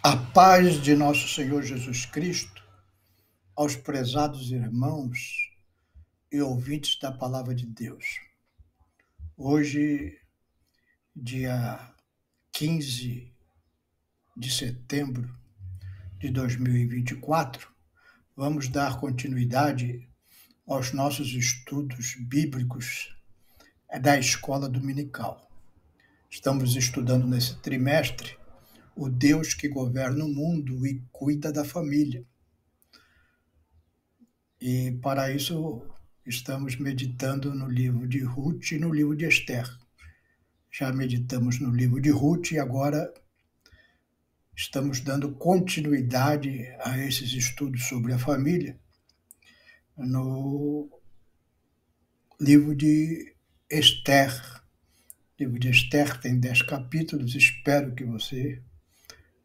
A paz de nosso Senhor Jesus Cristo, aos prezados irmãos e ouvintes da Palavra de Deus. Hoje, dia 15 de setembro de 2024, vamos dar continuidade aos nossos estudos bíblicos da Escola Dominical. Estamos estudando nesse trimestre o Deus que governa o mundo e cuida da família. E para isso estamos meditando no livro de Ruth e no livro de Esther. Já meditamos no livro de Ruth e agora estamos dando continuidade a esses estudos sobre a família no livro de Esther. O livro de Esther tem 10 capítulos, espero que você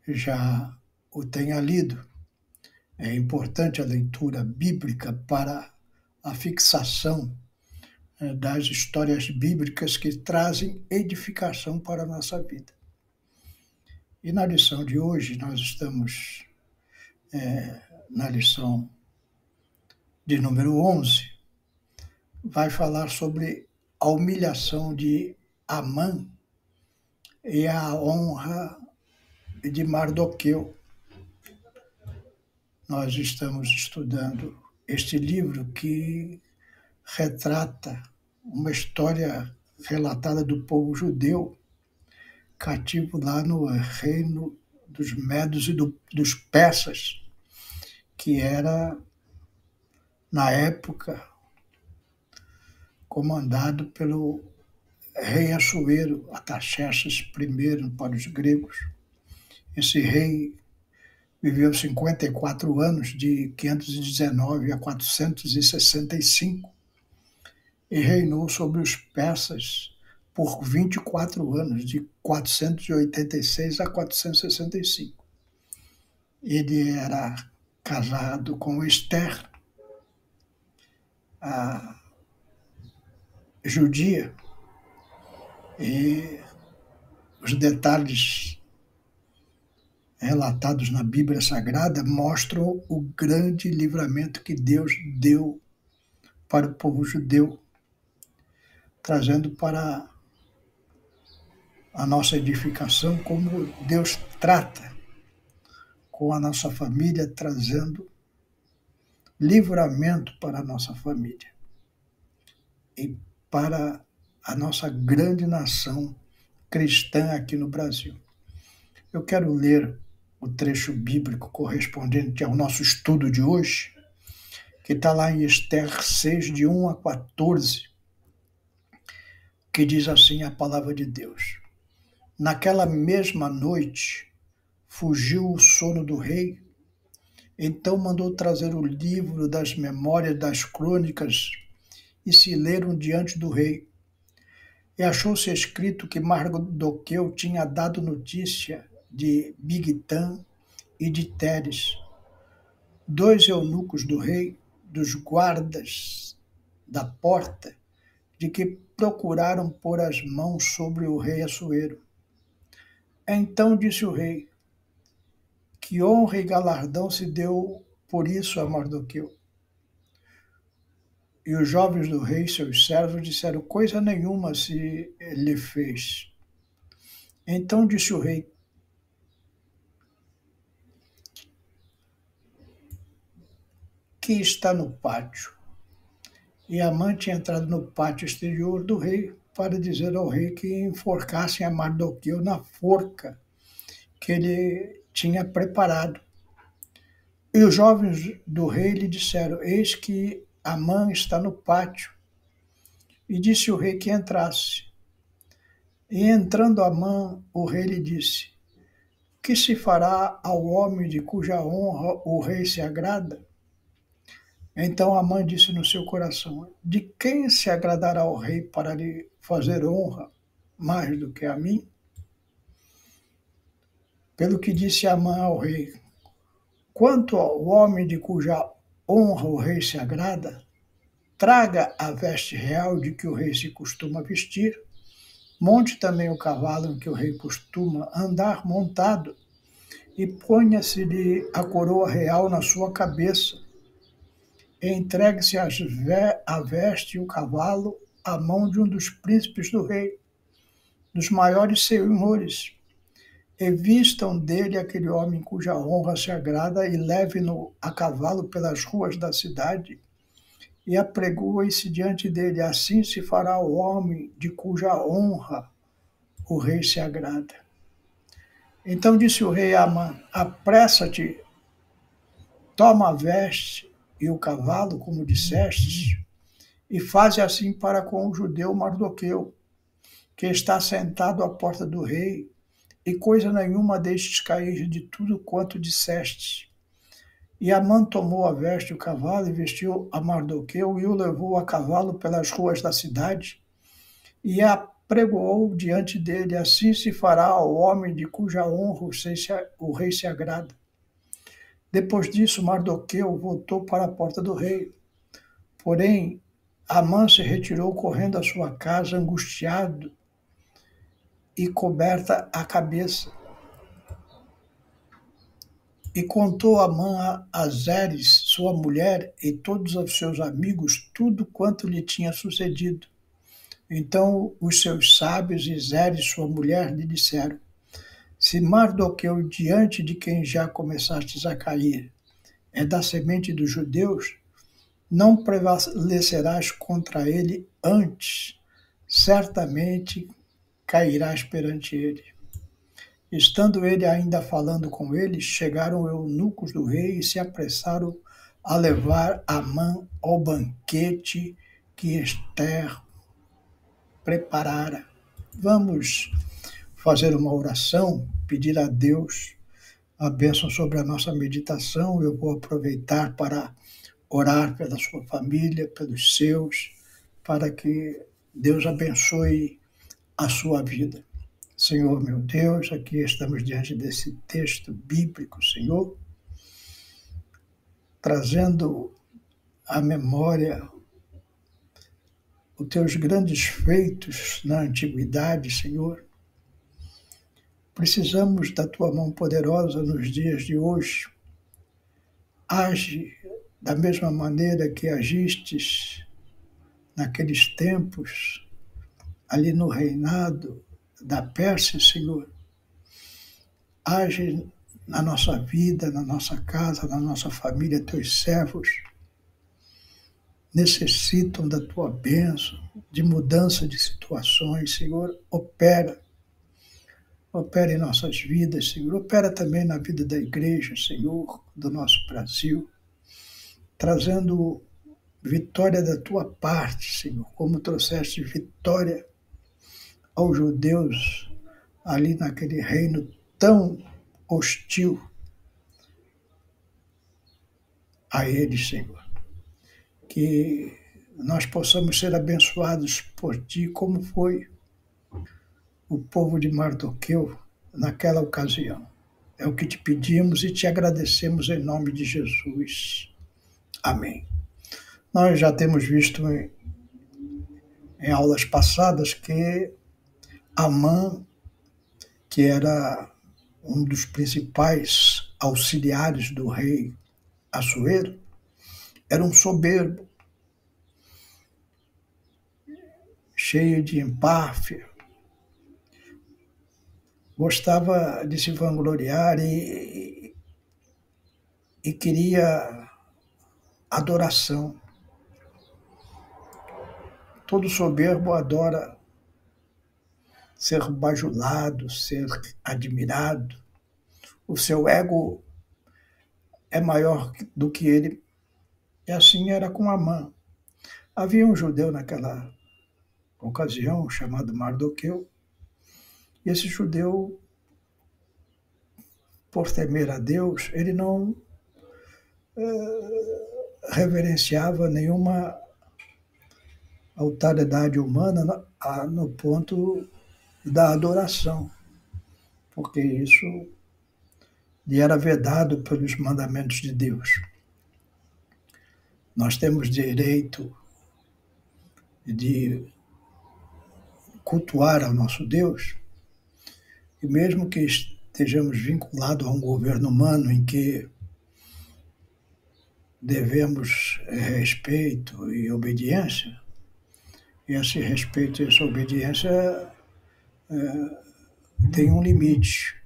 já o tenha lido. É importante a leitura bíblica para a fixação das histórias bíblicas que trazem edificação para a nossa vida. E na lição de hoje, nós estamos na lição de número 11, vai falar sobre a humilhação de Amã e a honra de Mardoqueu. Nós estamos estudando este livro que retrata uma história relatada do povo judeu cativo lá no reino dos Medos e dos Persas, que era, na época, comandado pelo rei Assuero, Artaxerxes I para os gregos. Esse rei viveu 54 anos, de 519 a 465, e reinou sobre os persas por 24 anos, de 486 a 465. Ele era casado com Esther, a judia, e os detalhes relatados na Bíblia Sagrada mostram o grande livramento que Deus deu para o povo judeu, trazendo para a nossa edificação como Deus trata com a nossa família, trazendo livramento para a nossa família e para a nossa grande nação cristã aqui no Brasil. Eu quero ler o trecho bíblico correspondente ao nosso estudo de hoje, que está lá em Esther 6, de 1 a 14, que diz assim a palavra de Deus. Naquela mesma noite, fugiu o sono do rei, então mandou trazer o livro das memórias das crônicas e se leram diante do rei. E achou-se escrito que Mardoqueu tinha dado notícia de Bigtã e de Teres, 2 eunucos do rei, dos guardas da porta, de que procuraram pôr as mãos sobre o rei Assuero. Então disse o rei, que honra e galardão se deu por isso a Mardoqueu. E os jovens do rei, seus servos, disseram, coisa nenhuma se lhe fez. Então disse o rei, que está no pátio. E Amã tinha entrado no pátio exterior do rei para dizer ao rei que enforcassem a Mardoqueu na forca que ele tinha preparado. E os jovens do rei lhe disseram, eis que Amã está no pátio. E disse o rei que entrasse. E entrando Amã, o rei lhe disse, que se fará ao homem de cuja honra o rei se agrada? Então Amã disse no seu coração, de quem se agradará o rei para lhe fazer honra mais do que a mim? Pelo que disse Amã ao rei, quanto ao homem de cuja honra o rei se agrada, traga a veste real de que o rei se costuma vestir, monte também o cavalo em que o rei costuma andar montado, e ponha-se-lhe a coroa real na sua cabeça, e entregue-se a veste e o cavalo à mão de um dos príncipes do rei, dos maiores senhores, e vistam dele aquele homem cuja honra se agrada, e leve-no a cavalo pelas ruas da cidade, e apregoem-se diante dele. Assim se fará o homem de cuja honra o rei se agrada. Então disse o rei a Amã: apressa-te, toma a veste e o cavalo, como dissestes, e faze assim para com o judeu Mardoqueu, que está sentado à porta do rei, e coisa nenhuma deixes cair de tudo quanto dissestes. E Amã tomou a veste e o cavalo, e vestiu a Mardoqueu, e o levou a cavalo pelas ruas da cidade, e apregoou diante dele. Assim se fará ao homem de cuja honra o rei se agrada. Depois disso, Mardoqueu voltou para a porta do rei. Porém, Amã se retirou correndo à sua casa, angustiado e coberta a cabeça. E contou Amã a Zeres, sua mulher, e todos os seus amigos, tudo quanto lhe tinha sucedido. Então os seus sábios e Zeres, sua mulher, lhe disseram: se Mardoqueu, diante de quem já começastes a cair, é da semente dos judeus, não prevalecerás contra ele, antes certamente cairás perante ele. Estando ele ainda falando com eles, chegaram eunucos do rei e se apressaram a levar Amã ao banquete que Ester preparara. Vamos fazer uma oração, pedir a Deus a bênção sobre a nossa meditação. Eu vou aproveitar para orar pela sua família, pelos seus, para que Deus abençoe a sua vida. Senhor meu Deus, aqui estamos diante desse texto bíblico, Senhor, trazendo à memória os teus grandes feitos na antiguidade, Senhor. Precisamos da tua mão poderosa nos dias de hoje. Age da mesma maneira que agistes naqueles tempos, ali no reinado da Pérsia, Senhor. Age na nossa vida, na nossa casa, na nossa família. Teus servos necessitam da tua bênção, de mudança de situações, Senhor. Opera em nossas vidas, Senhor. Opera também na vida da igreja, Senhor, do nosso Brasil, trazendo vitória da tua parte, Senhor, como trouxeste vitória aos judeus ali naquele reino tão hostil a eles, Senhor. Que nós possamos ser abençoados por ti, como foi o povo de Mardoqueu naquela ocasião. É o que te pedimos e te agradecemos em nome de Jesus. Amém. Nós já temos visto em aulas passadas que Amã, que era um dos principais auxiliares do rei Assuero, era um soberbo, cheio de empáfia, gostava de se vangloriar e queria adoração. Todo soberbo adora ser bajulado, ser admirado. O seu ego é maior do que ele. E assim era com Amã. Havia um judeu naquela ocasião chamado Mardoqueu, e esse judeu, por temer a Deus, ele não reverenciava nenhuma autoridade humana no ponto da adoração, porque isso lhe era vedado pelos mandamentos de Deus. Nós temos direito de cultuar ao nosso Deus, e mesmo que estejamos vinculados a um governo humano em que devemos respeito e obediência, e esse respeito e essa obediência tem um limite.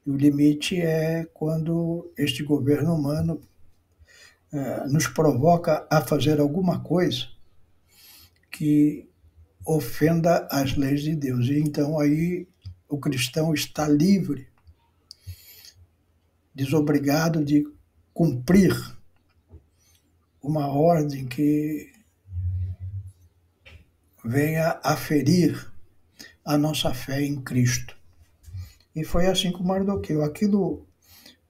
E o limite é quando este governo humano nos provoca a fazer alguma coisa que ofenda as leis de Deus. E então aí o cristão está livre, desobrigado de cumprir uma ordem que venha a ferir a nossa fé em Cristo. E foi assim com Mardoqueu. Aquilo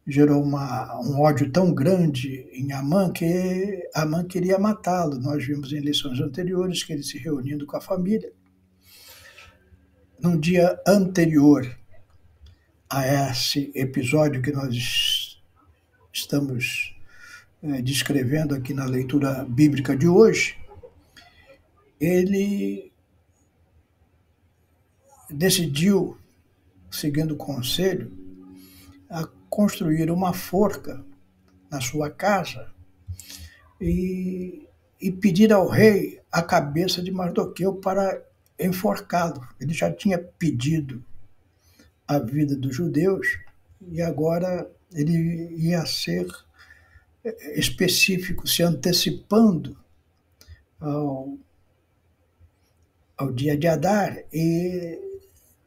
gerou um ódio tão grande em Amã que Amã queria matá-lo. Nós vimos em lições anteriores que ele se reunindo com a família. No dia anterior a esse episódio que nós estamos descrevendo aqui na leitura bíblica de hoje, ele decidiu, seguindo o conselho, a construir uma forca na sua casa e pedir ao rei a cabeça de Mardoqueu para enforcá-lo. Ele já tinha pedido a vida dos judeus e agora ele ia ser específico, se antecipando ao dia de Adar, e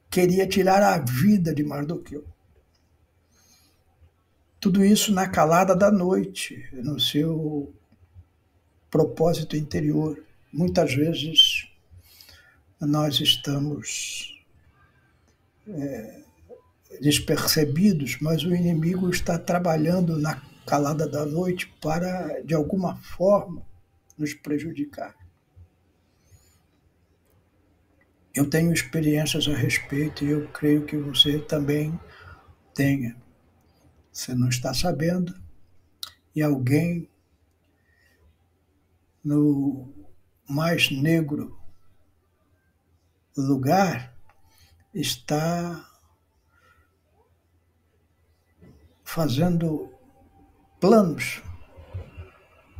queria tirar a vida de Mardoqueu. Tudo isso na calada da noite, no seu propósito interior. Muitas vezes nós estamos despercebidos, mas o inimigo está trabalhando na calada da noite para, de alguma forma, nos prejudicar. Eu tenho experiências a respeito e eu creio que você também tenha. Você não está sabendo e alguém no mais negro lugar está fazendo planos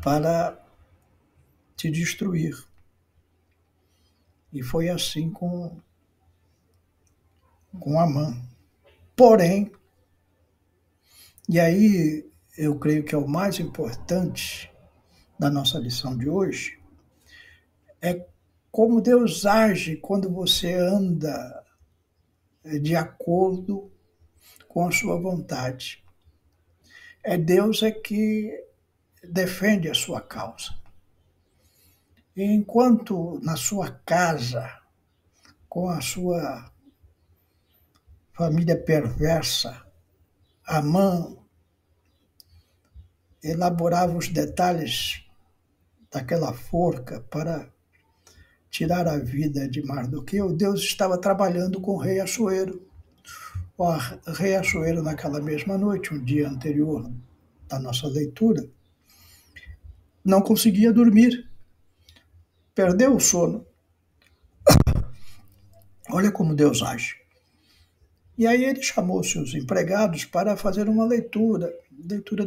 para te destruir. E foi assim com Amã. Porém, e aí eu creio que é o mais importante da nossa lição de hoje, é como Deus age quando você anda de acordo com a sua vontade. Deus que defende a sua causa. E enquanto na sua casa, com a sua família perversa, Amã elaborava os detalhes daquela forca para tirar a vida de Mardoqueu, Deus estava trabalhando com o rei Assuero. O rei Assuero, naquela mesma noite, um dia anterior da nossa leitura, não conseguia dormir, perdeu o sono. Olha como Deus age. E aí ele chamou seus empregados para fazer uma leitura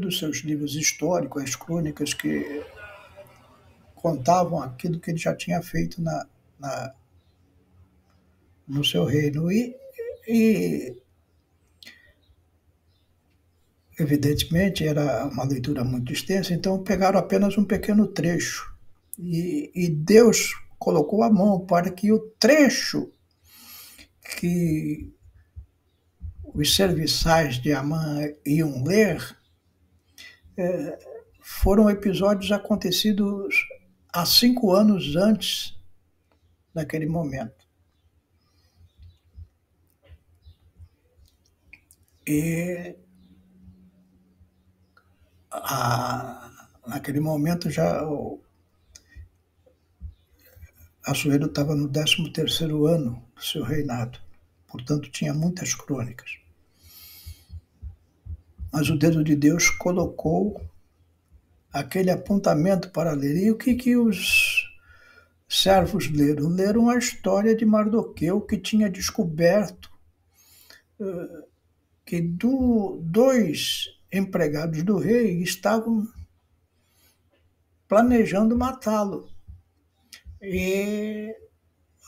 dos seus livros históricos, as crônicas que contavam aquilo que ele já tinha feito no seu reino. E evidentemente era uma leitura muito extensa, então pegaram apenas um pequeno trecho. E Deus colocou a mão para que o trecho que os serviçais de Amã iam ler foram episódios acontecidos há 5 anos antes daquele momento. E naquele momento já Assuero estava no 13º ano do seu reinado, portanto tinha muitas crônicas. Mas o dedo de Deus colocou aquele apontamento para ler. E o que os servos leram? Leram a história de Mardoqueu, que tinha descoberto que dois empregados do rei estavam planejando matá-lo. E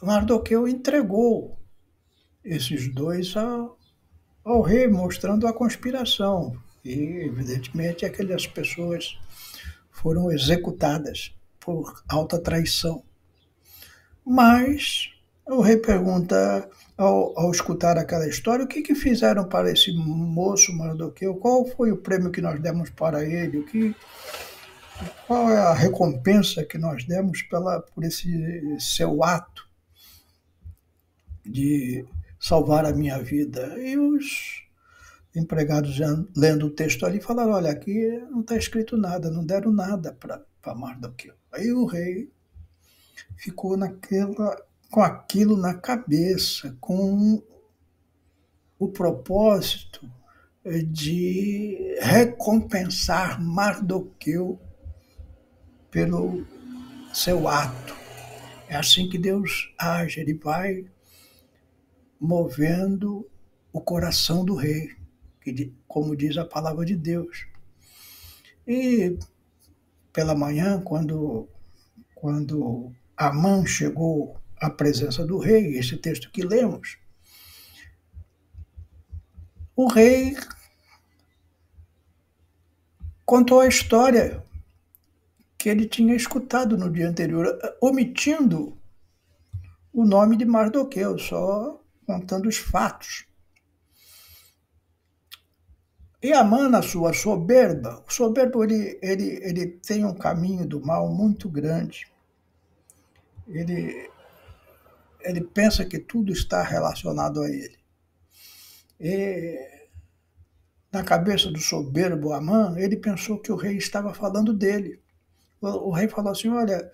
Mardoqueu entregou esses dois ao rei, mostrando a conspiração. E, evidentemente, aquelas pessoas foram executadas por alta traição. Mas o rei pergunta, ao escutar aquela história, o que fizeram para esse moço Mardoqueu? Qual foi o prêmio que nós demos para ele? Qual é a recompensa que nós demos por esse seu ato de salvar a minha vida? E os empregados, lendo o texto ali, falaram, olha, aqui não está escrito nada, não deram nada para Mardoqueu. Aí o rei ficou com aquilo na cabeça, com o propósito de recompensar Mardoqueu pelo seu ato. É assim que Deus age, ele vai movendo o coração do rei, como diz a palavra de Deus. E pela manhã, quando Amã chegou à presença do rei, esse texto que lemos, o rei contou a história que ele tinha escutado no dia anterior, omitindo o nome de Mardoqueu, só contando os fatos. E Amã, na sua soberba, o soberbo ele tem um caminho do mal muito grande. Ele pensa que tudo está relacionado a ele. E na cabeça do soberbo Amã, ele pensou que o rei estava falando dele. O rei falou assim, olha,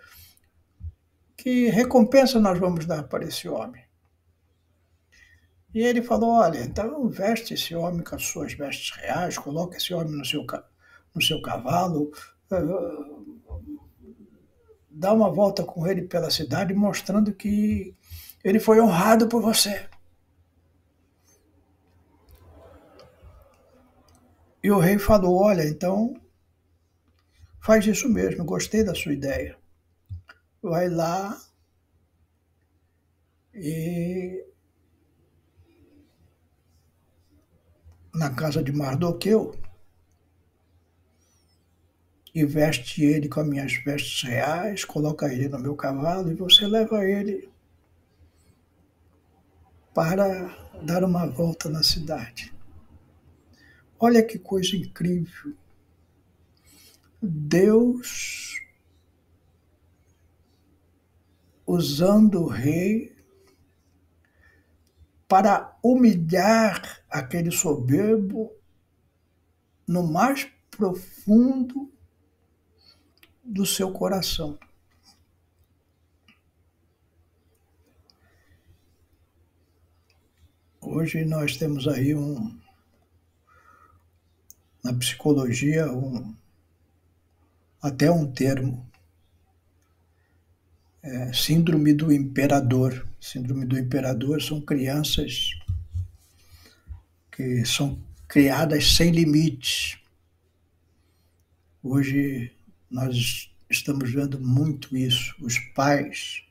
que recompensa nós vamos dar para esse homem? E ele falou, olha, então veste esse homem com as suas vestes reais, coloca esse homem no seu cavalo, dá uma volta com ele pela cidade, mostrando que ele foi honrado por você. E o rei falou, olha, então faz isso mesmo, gostei da sua ideia. Vai lá e na casa de Mardoqueu e veste ele com as minhas vestes reais, coloca ele no meu cavalo e você leva ele para dar uma volta na cidade. Olha que coisa incrível. Deus usando o rei para humilhar aquele soberbo no mais profundo do seu coração. Hoje nós temos aí na psicologia até um termo, síndrome do imperador. Síndrome do imperador são crianças que são criadas sem limites. Hoje nós estamos vendo muito isso. Os pais,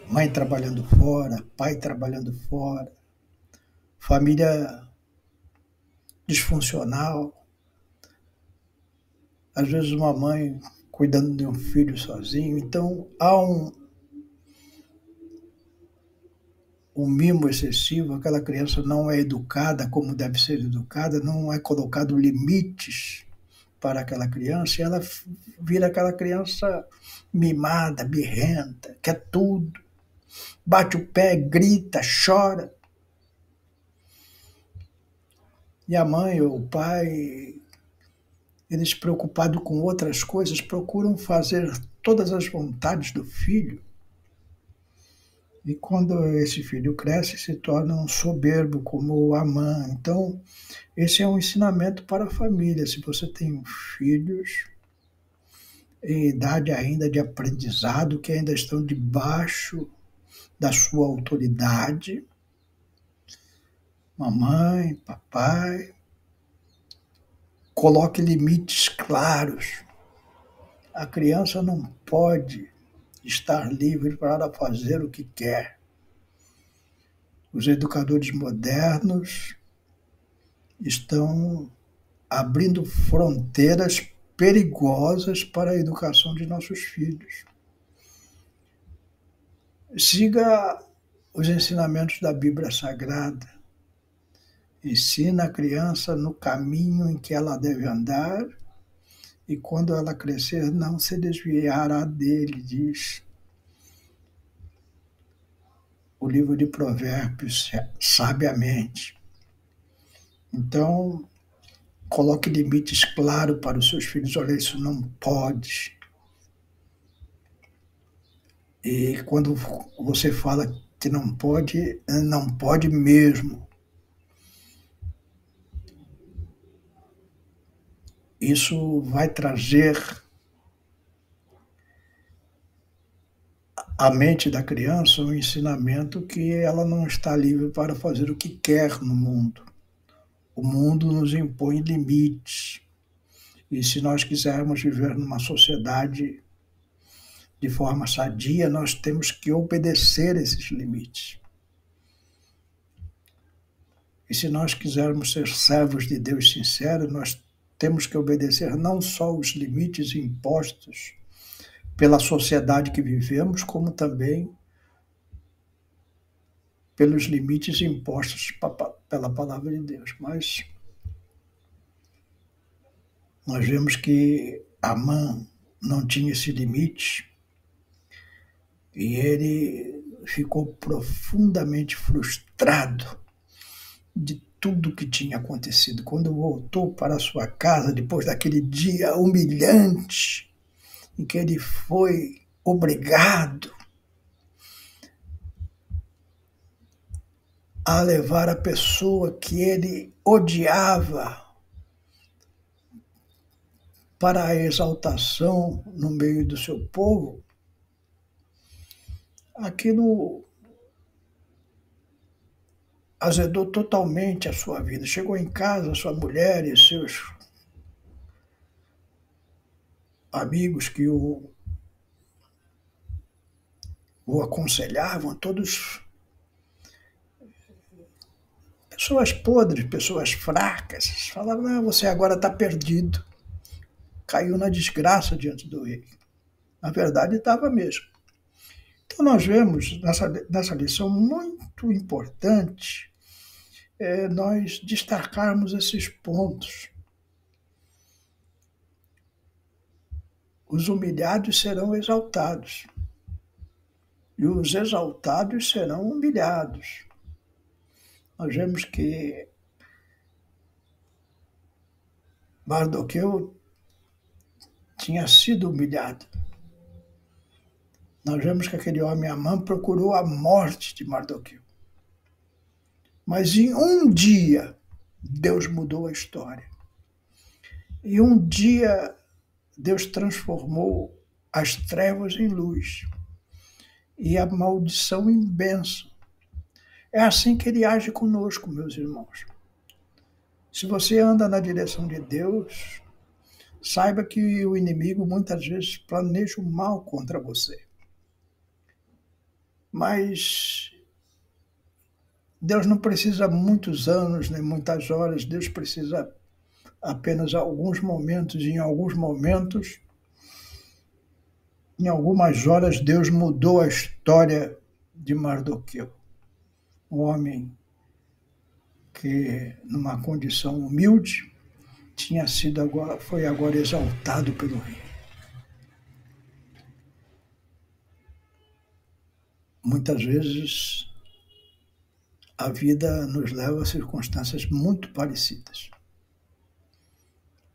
mãe trabalhando fora, pai trabalhando fora, família disfuncional. Às vezes uma mãe cuidando de um filho sozinho. Então há um mimo excessivo, aquela criança não é educada como deve ser educada, não é colocado limites para aquela criança, e ela vira aquela criança mimada, birrenta, quer tudo, bate o pé, grita, chora. E a mãe ou o pai, eles preocupados com outras coisas, procuram fazer todas as vontades do filho. E quando esse filho cresce, se torna um soberbo como Amã. Então, esse é um ensinamento para a família. Se você tem filhos em idade ainda de aprendizado, que ainda estão debaixo da sua autoridade, mamãe, papai, coloque limites claros. A criança não pode estar livre para fazer o que quer. Os educadores modernos estão abrindo fronteiras perigosas para a educação de nossos filhos. Siga os ensinamentos da Bíblia Sagrada. Ensina a criança no caminho em que ela deve andar e quando ela crescer não se desviará dele, diz o livro de Provérbios sabiamente. Então, coloque limites claros para os seus filhos. Olha, isso não pode. E quando você fala que não pode mesmo. Isso vai trazer à mente da criança um ensinamento que ela não está livre para fazer o que quer no mundo. O mundo nos impõe limites. E se nós quisermos viver numa sociedade de forma sadia, nós temos que obedecer esses limites. E se nós quisermos ser servos de Deus sinceros, nós temos que obedecer não só os limites impostos pela sociedade que vivemos, como também pelos limites impostos pela palavra de Deus. Mas nós vemos que Amã não tinha esse limite e ele ficou profundamente frustrado de tudo que tinha acontecido. Quando voltou para sua casa, depois daquele dia humilhante, em que ele foi obrigado a levar a pessoa que ele odiava para a exaltação no meio do seu povo, aquilo azedou totalmente a sua vida. Chegou em casa, sua mulher e seus amigos que o aconselhavam, todos pessoas podres, pessoas fracas, falavam, não, você agora está perdido. Caiu na desgraça diante do rei. Na verdade, estava mesmo. Então, nós vemos nessa lição muito importante nós destacarmos esses pontos. Os humilhados serão exaltados e os exaltados serão humilhados. Nós vemos que Mardoqueu tinha sido humilhado. Nós vemos que aquele homem Amã procurou a morte de Mardoqueu. Mas em um dia, Deus mudou a história. Em um dia, Deus transformou as trevas em luz e a maldição em bênção. É assim que ele age conosco, meus irmãos. Se você anda na direção de Deus, saiba que o inimigo muitas vezes planeja o mal contra você. Mas Deus não precisa muitos anos, nem muitas horas, Deus precisa apenas alguns momentos, e em algumas horas, Deus mudou a história de Mardoqueu. Um homem que, numa condição humilde, foi agora exaltado pelo rei. Muitas vezes, a vida nos leva a circunstâncias muito parecidas.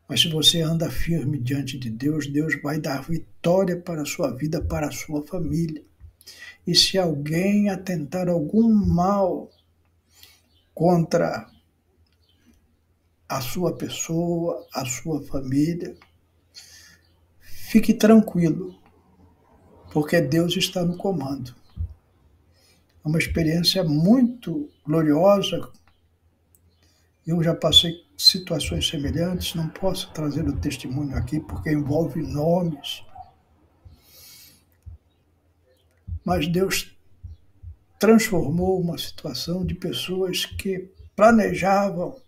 Mas se você anda firme diante de Deus, Deus vai dar vitória para a sua vida, para a sua família. E se alguém atentar algum mal contra a sua pessoa, a sua família, fique tranquilo, porque Deus está no comando. É uma experiência muito gloriosa Eu já passei situações semelhantes, não posso trazer o testemunho aqui porque envolve nomes, mas Deus transformou uma situação de pessoas que planejavam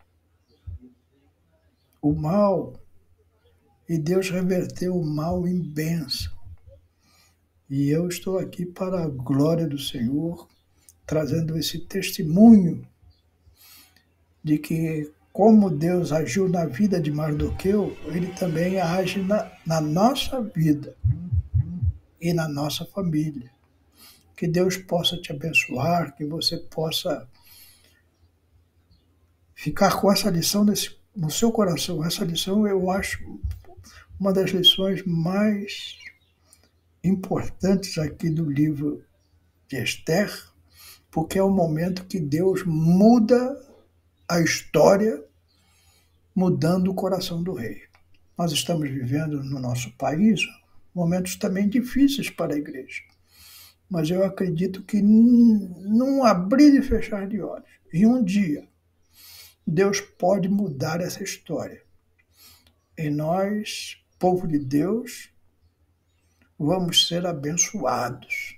o mal e Deus reverteu o mal em bênção. E eu estou aqui para a glória do Senhor, trazendo esse testemunho de que, como Deus agiu na vida de Mardoqueu, Ele também age na nossa vida e na nossa família. Que Deus possa te abençoar, que você possa ficar com essa lição no seu coração. Essa lição eu acho uma das lições mais importantes aqui do livro de Esther, porque é o momento que Deus muda a história, mudando o coração do rei. Nós estamos vivendo no nosso país momentos também difíceis para a igreja, mas eu acredito que num abrir e fechar de olhos, em um dia, Deus pode mudar essa história. E nós, povo de Deus, vamos ser abençoados,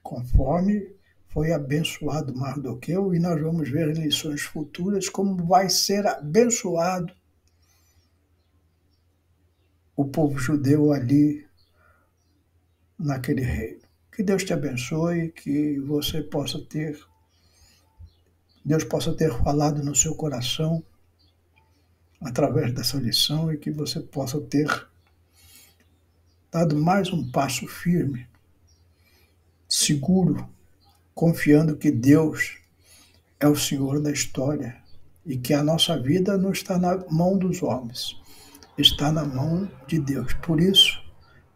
conforme foi abençoado Mardoqueu, e nós vamos ver em lições futuras como vai ser abençoado o povo judeu ali naquele reino. Que Deus te abençoe, que você possa ter, Deus possa ter falado no seu coração através dessa lição e que você possa ter dado mais um passo firme, seguro, confiando que Deus é o Senhor da história e que a nossa vida não está na mão dos homens, está na mão de Deus. Por isso,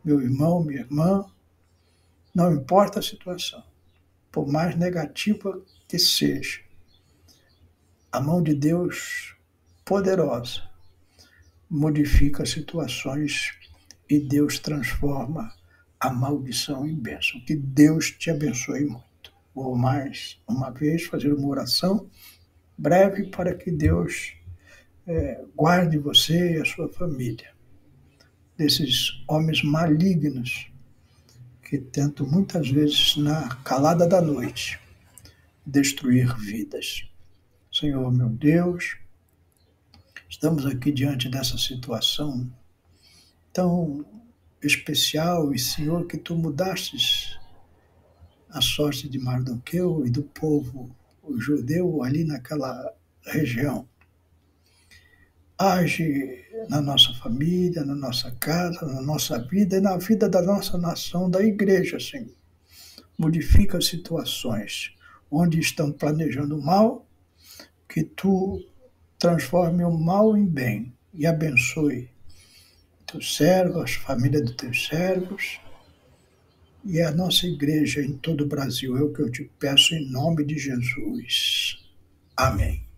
meu irmão, minha irmã, não importa a situação, por mais negativa que seja, a mão de Deus poderosa modifica situações e Deus transforma a maldição em bênção. Que Deus te abençoe muito. Vou mais uma vez fazer uma oração breve para que Deus guarde você e a sua família desses homens malignos que tentam muitas vezes na calada da noite destruir vidas. Senhor meu Deus, estamos aqui diante dessa situação tão especial, e Senhor, que Tu mudastes a sorte de Mardoqueu e do povo judeu ali naquela região. Age na nossa família, na nossa casa, na nossa vida e na vida da nossa nação, da igreja, Senhor. Modifica as situações onde estão planejando o mal, que Tu transforme o mal em bem e abençoe teus servos, a família dos teus servos e a nossa igreja em todo o Brasil. É o que eu te peço em nome de Jesus. Amém.